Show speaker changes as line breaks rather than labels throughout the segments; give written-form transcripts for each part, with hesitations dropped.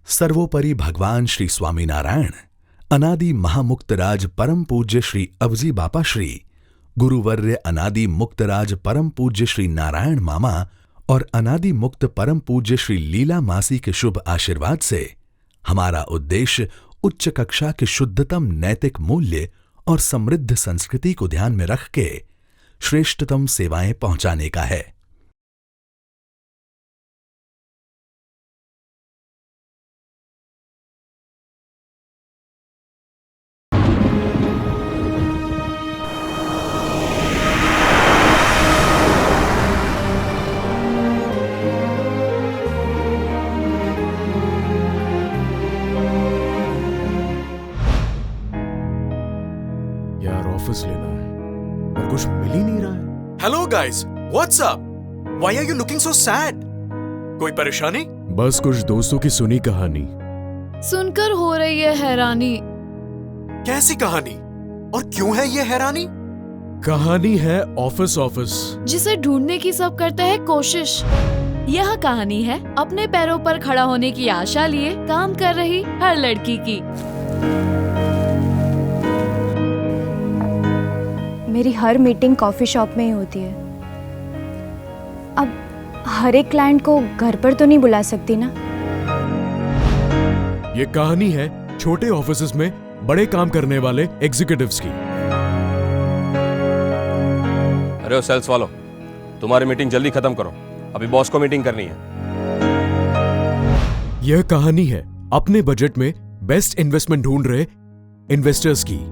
सर्वोपरि भगवान श्री स्वामीनारायण, अनादि महामुक्तराज परम पूज्य श्री अवजी बापा श्री, गुरुवर्य अनादि मुक्तराज परम पूज्य श्री नारायण मामा और अनादि मुक्त परम पूज्य श्री लीला मासी के शुभ आशीर्वाद से हमारा उद्देश्य उच्च कक्षा के शुद्धतम नैतिक मूल्य और समृद्ध संस्कृति को ध्यान में रख के श्रेष्ठतम सेवाएं पहुंचाने का है।
यार ऑफिस लेना है पर कुछ मिल ही नहीं रहा है।
Hello guys, what's up? Why are you looking so sad? कोई परेशानी?
बस कुछ दोस्तों की सुनी कहानी।
सुनकर हो रही है हैरानी।
कैसी कहानी? और क्यों है ये हैरानी?
कहानी है ऑफिस
जिसे ढूंढने की सब करते हैं कोशिश। यह कहानी है अपने पैरों पर खड़ा होने की आशा लिए काम कर रही हर लड़की की।
मेरी हर मीटिंग कॉफी शॉप में ही होती है। अब हर एक क्लाइंट को घर पर तो नहीं बुला सकती ना।
ये कहानी है छोटे ऑफिसेस में बड़े काम करने वाले एग्जीक्यूटिव्स की।
अरे ओ सेल्स वालों, तुम्हारी मीटिंग जल्दी खत्म करो, अभी बॉस को मीटिंग करनी है।
यह कहानी है अपने बजट में बेस्ट इन्वेस्टमेंट ढूंढ रहे इन्वेस्टर्स की।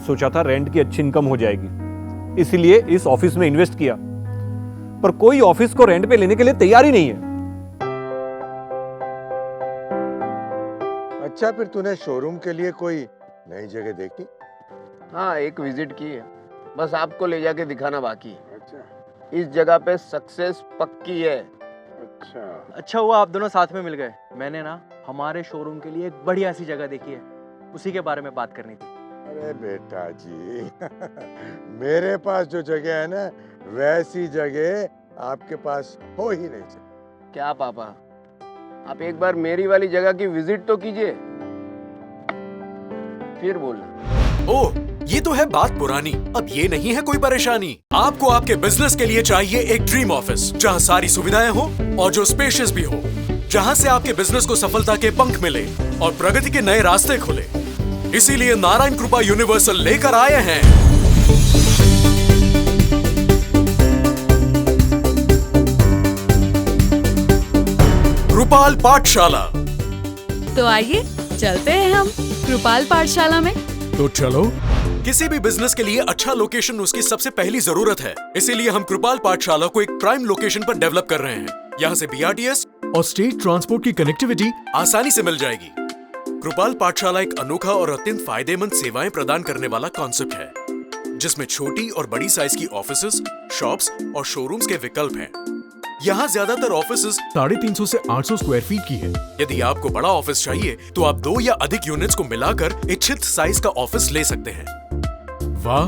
सोचा था रेंट की अच्छी इनकम हो जाएगी, इसीलिए इस ऑफिस में इन्वेस्ट किया, पर कोई ऑफिस को रेंट पे लेने के लिए तैयार ही नहीं है।
अच्छा, फिर तूने शोरूम के लिए कोई नई जगह देखी?
हाँ, एक विजिट की है, बस आपको ले जाके दिखाना बाकी है।
अच्छा,
इस जगह पे सक्सेस पक्की है।
अच्छा हुआ आप दोनों साथ में मिल गए। मैंने ना हमारे शोरूम के लिए एक बढ़िया सी जगह देखी है, उसी के बारे में बात करनी थी।
अरे बेटा जी मेरे पास जो जगह है ना, वैसी जगह आपके पास हो ही नहीं सकती।
क्या पापा, आप एक बार मेरी वाली जगह की विजिट तो कीजिए, फिर बोलना।
ओह, ये तो है बात पुरानी, अब ये नहीं है कोई परेशानी। आपको आपके बिजनेस के लिए चाहिए एक ड्रीम ऑफिस, जहाँ सारी सुविधाएं हो और जो स्पेशियस भी हो, जहाँ से आपके बिजनेस को सफलता के पंख मिले और प्रगति के नए रास्ते खुले। इसीलिए नारायण कृपा यूनिवर्सल लेकर आए हैं कृपाल पाठशाला।
तो आइए चलते हैं हम कृपाल पाठशाला में।
तो चलो।
किसी भी बिजनेस के लिए अच्छा लोकेशन उसकी सबसे पहली जरूरत है, इसीलिए हम कृपाल पाठशाला को एक प्राइम लोकेशन पर डेवलप कर रहे हैं। यहाँ से बीआरटीएस
और स्टेट ट्रांसपोर्ट की कनेक्टिविटी
आसानी से मिल जाएगी। कृपाल पाठशाला एक अनोखा और अत्यंत फायदेमंद सेवाएं प्रदान करने वाला कॉन्सेप्ट है, जिसमें छोटी और बड़ी साइज की ऑफिसेज, शॉप्स और शोरूम्स के विकल्प हैं। यहाँ ज्यादातर ऑफिसेज
350 से 800 स्क्वायर फीट की है।
यदि आपको बड़ा ऑफिस चाहिए तो आप 2 या अधिक यूनिट्स को मिलाकर इच्छित साइज का ऑफिस ले सकते हैं।
वाह,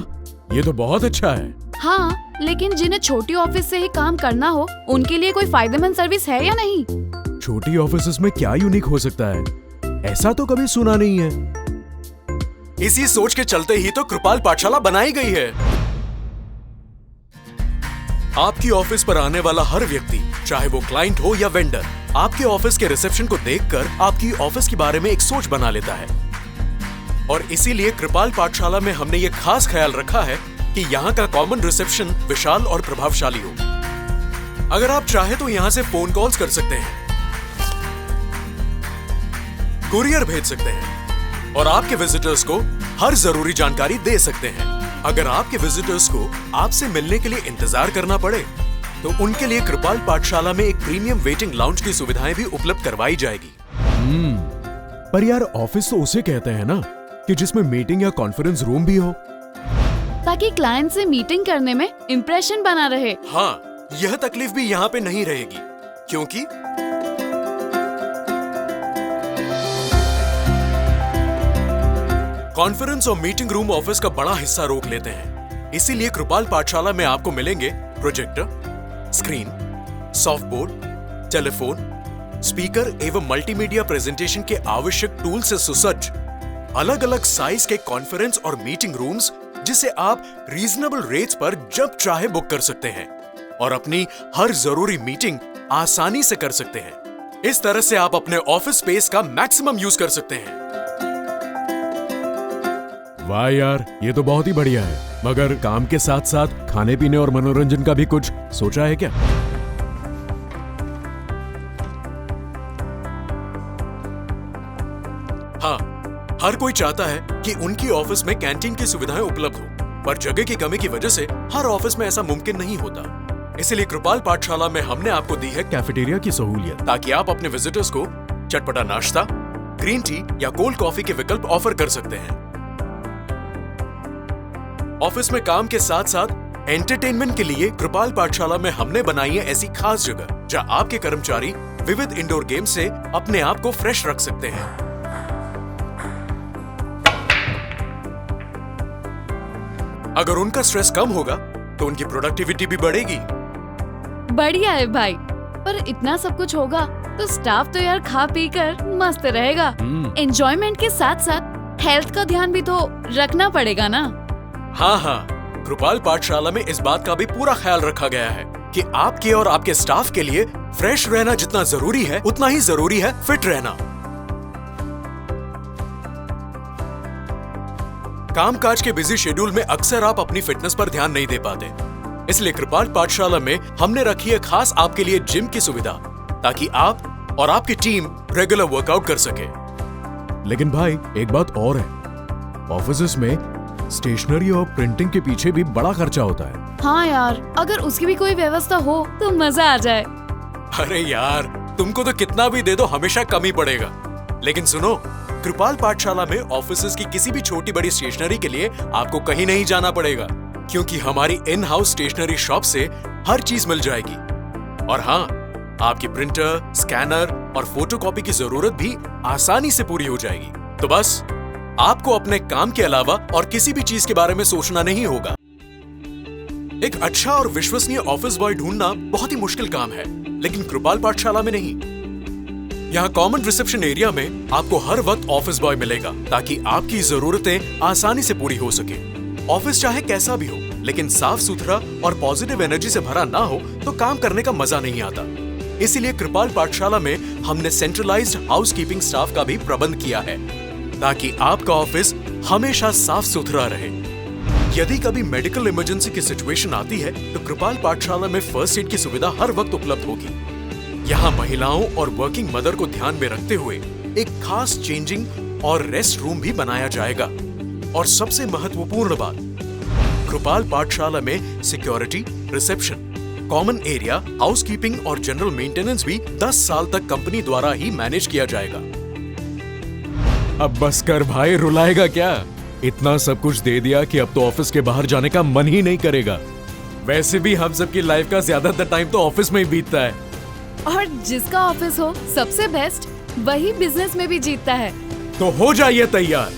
ये तो बहुत अच्छा है।
हाँ, लेकिन जिन्हें छोटी ऑफिस से ही काम करना हो, उनके लिए कोई फायदेमंद सर्विस है या नहीं?
छोटी ऑफिसेस में क्या यूनिक हो सकता है, ऐसा तो कभी सुना नहीं है।
इसी सोच के चलते ही तो कृपाल पाठशाला बनाई गई है। आपकी ऑफिस पर आने वाला हर व्यक्ति, चाहे वो क्लाइंट हो या वेंडर, आपके ऑफिस के रिसेप्शन को देखकर आपकी ऑफिस के बारे में एक सोच बना लेता है। और इसीलिए कृपाल पाठशाला में हमने ये खास ख्याल रखा है कि यहाँ का कॉमन रिसेप्शन विशाल और प्रभावशाली हो। अगर आप चाहे तो यहाँ से फोन कॉल्स कर सकते हैं, कुरियर भेज सकते हैं और आपके विजिटर्स को हर जरूरी जानकारी दे सकते हैं। अगर आपके विजिटर्स को आपसे मिलने के लिए इंतजार करना पड़े तो उनके लिए कृपाल पाठशाला में एक प्रीमियम वेटिंग लाउंज की सुविधाएं भी उपलब्ध करवाई जाएगी।
पर यार ऑफिस तो उसे कहते हैं ना कि जिसमें मीटिंग या कॉन्फ्रेंस रूम भी हो,
ताकि क्लाइंट से मीटिंग करने में इंप्रेशन बना रहे।
हाँ, यह तकलीफ भी यहाँ पे नहीं रहेगी, क्योंकि कॉन्फ्रेंस और मीटिंग रूम ऑफिस का बड़ा हिस्सा रोक लेते हैं। इसीलिए कृपाल पाठशाला में आपको मिलेंगे projector, screen, soft board, telephone, speaker एवं मल्टीमीडिया प्रेजेंटेशन के आवश्यक टूल से सुसज्ज अलग अलग साइज के कॉन्फ्रेंस और मीटिंग रूम्स, जिसे आप रीजनेबल रेट्स पर जब चाहे बुक कर सकते हैं और अपनी हर जरूरी मीटिंग आसानी से कर सकते हैं। इस तरह से आप अपने ऑफिस स्पेस का मैक्सिमम यूज कर सकते हैं।
वाह यार, ये तो बहुत ही बढ़िया है। मगर काम के साथ साथ खाने पीने और मनोरंजन का भी कुछ सोचा है क्या?
हाँ, हर कोई चाहता है कि उनकी ऑफिस में कैंटीन की सुविधाएं उपलब्ध हो, पर जगह की कमी की वजह से हर ऑफिस में ऐसा मुमकिन नहीं होता। इसलिए कृपाल पाठशाला में हमने आपको दी है
कैफेटेरिया की सहूलियत,
ताकि आप अपने विजिटर्स को चटपटा नाश्ता, ग्रीन टी या कोल्ड कॉफी के विकल्प ऑफर कर सकते हैं। ऑफिस में काम के साथ साथ एंटरटेनमेंट के लिए कृपाल पाठशाला में हमने बनाई है ऐसी खास जगह जहां आपके कर्मचारी विविध इंडोर गेम से अपने आप को फ्रेश रख सकते हैं। अगर उनका स्ट्रेस कम होगा तो उनकी प्रोडक्टिविटी भी बढ़ेगी।
बढ़िया है भाई, पर इतना सब कुछ होगा तो स्टाफ तो यार खा पी कर मस्त रहेगा। एंजॉयमेंट के साथ साथ हेल्थ का ध्यान भी तो रखना पड़ेगा ना।
हाँ हाँ, कृपाल पाठशाला में इस बात का भी पूरा ख्याल रखा गया है कि आपके और आपके स्टाफ के लिए फ्रेश रहना जितना जरूरी है, उतना ही जरूरी है फिट रहना। कामकाज के बिजी शेड्यूल में अक्सर आप अपनी फिटनेस पर ध्यान नहीं दे पाते, इसलिए कृपाल पाठशाला में हमने रखी है खास आपके लिए जिम की सुविधा, ताकि आप और आपकी टीम रेगुलर वर्कआउट कर सके।
लेकिन भाई एक बात और है, ऑफिस में स्टेशनरी और प्रिंटिंग के पीछे भी बड़ा खर्चा होता है।
हाँ यार, अगर उसकी भी कोई व्यवस्था हो तो मजा आ जाए।
अरे यार, तुमको तो कितना भी दे दो हमेशा कम ही पड़ेगा। लेकिन सुनो, कृपाल पाठशाला में ऑफिसेज की किसी भी छोटी बड़ी स्टेशनरी के लिए आपको कहीं नहीं जाना पड़ेगा, क्योंकि हमारी इन हाउस स्टेशनरी शॉप से हर चीज मिल जाएगी। और हाँ, आपकी प्रिंटर, स्कैनर और फोटोकॉपी की जरूरत भी आसानी से पूरी हो जाएगी। तो बस आपको अपने काम के अलावा और किसी भी चीज के बारे में सोचना नहीं होगा। एक अच्छा और विश्वसनीय ऑफिस बॉय ढूंढना बहुत ही मुश्किल काम है, लेकिन कृपाल पाठशाला में नहीं। यहाँ कॉमन रिसेप्शन एरिया में आपको हर वक्त ऑफिस बॉय मिलेगा, ताकि आपकी जरूरतें आसानी से पूरी हो सके। ऑफिस चाहे कैसा भी हो, लेकिन साफ सुथरा और पॉजिटिव एनर्जी से भरा ना हो तो काम करने का मजा नहीं आता। इसीलिए कृपाल पाठशाला में हमने सेंट्रलाइज्ड हाउसकीपिंग स्टाफ का भी प्रबंध किया है, ताकि आपका ऑफिस हमेशा साफ सुथरा रहे। यदि कभी मेडिकल इमरजेंसी की सिचुएशन आती है तो कृपाल पाठशाला में फर्स्ट एड की सुविधा हर वक्त उपलब्ध होगी। यहाँ महिलाओं और वर्किंग मदर को ध्यान में रखते हुए एक खास चेंजिंग और रेस्ट रूम भी बनाया जाएगा। और सबसे महत्वपूर्ण बात, कृपाल पाठशाला में security, reception, common area, housekeeping और जनरल मेंटेनेंस भी 10 साल तक कंपनी द्वारा ही मैनेज किया जाएगा।
अब बस कर भाई, रुलाएगा क्या? इतना सब कुछ दे दिया कि अब तो ऑफिस के बाहर जाने का मन ही नहीं करेगा।
वैसे भी हम सबकी लाइफ का ज्यादातर टाइम तो ऑफिस में ही बीतता है।
और जिसका ऑफिस हो सबसे बेस्ट, वही बिजनेस में भी जीतता है।
तो हो जाइए तैयार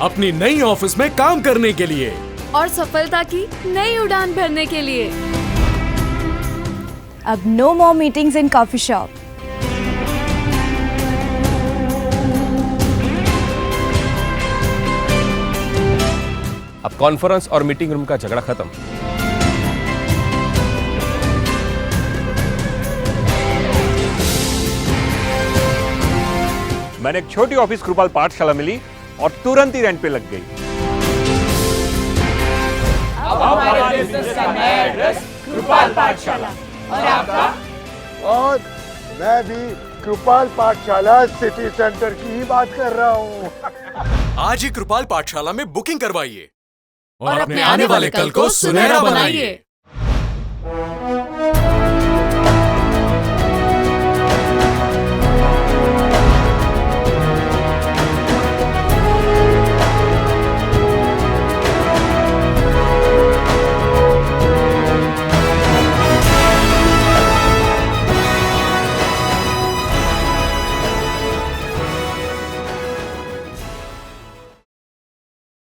अपनी नई ऑफिस में काम करने के लिए
और सफलता की नई उड़ान भरने के लिए।
अब no more meetings in coffee shop.
अब कॉन्फ्रेंस और मीटिंग रूम का झगड़ा खत्म।
मैंने एक छोटी ऑफिस कृपाल पाठशाला मिली और तुरंत ही रेंट पे लग गई।
अब हमारे बिजनेस का नया एड्रेस कृपाल पाठशाला और आपका।
और मैं भी कृपाल पाठशाला सिटी सेंटर की ही बात कर रहा हूँ।
आज ही कृपाल पाठशाला में बुकिंग करवाइए
और अपने आने वाले कल को सुनहरा बनाइए।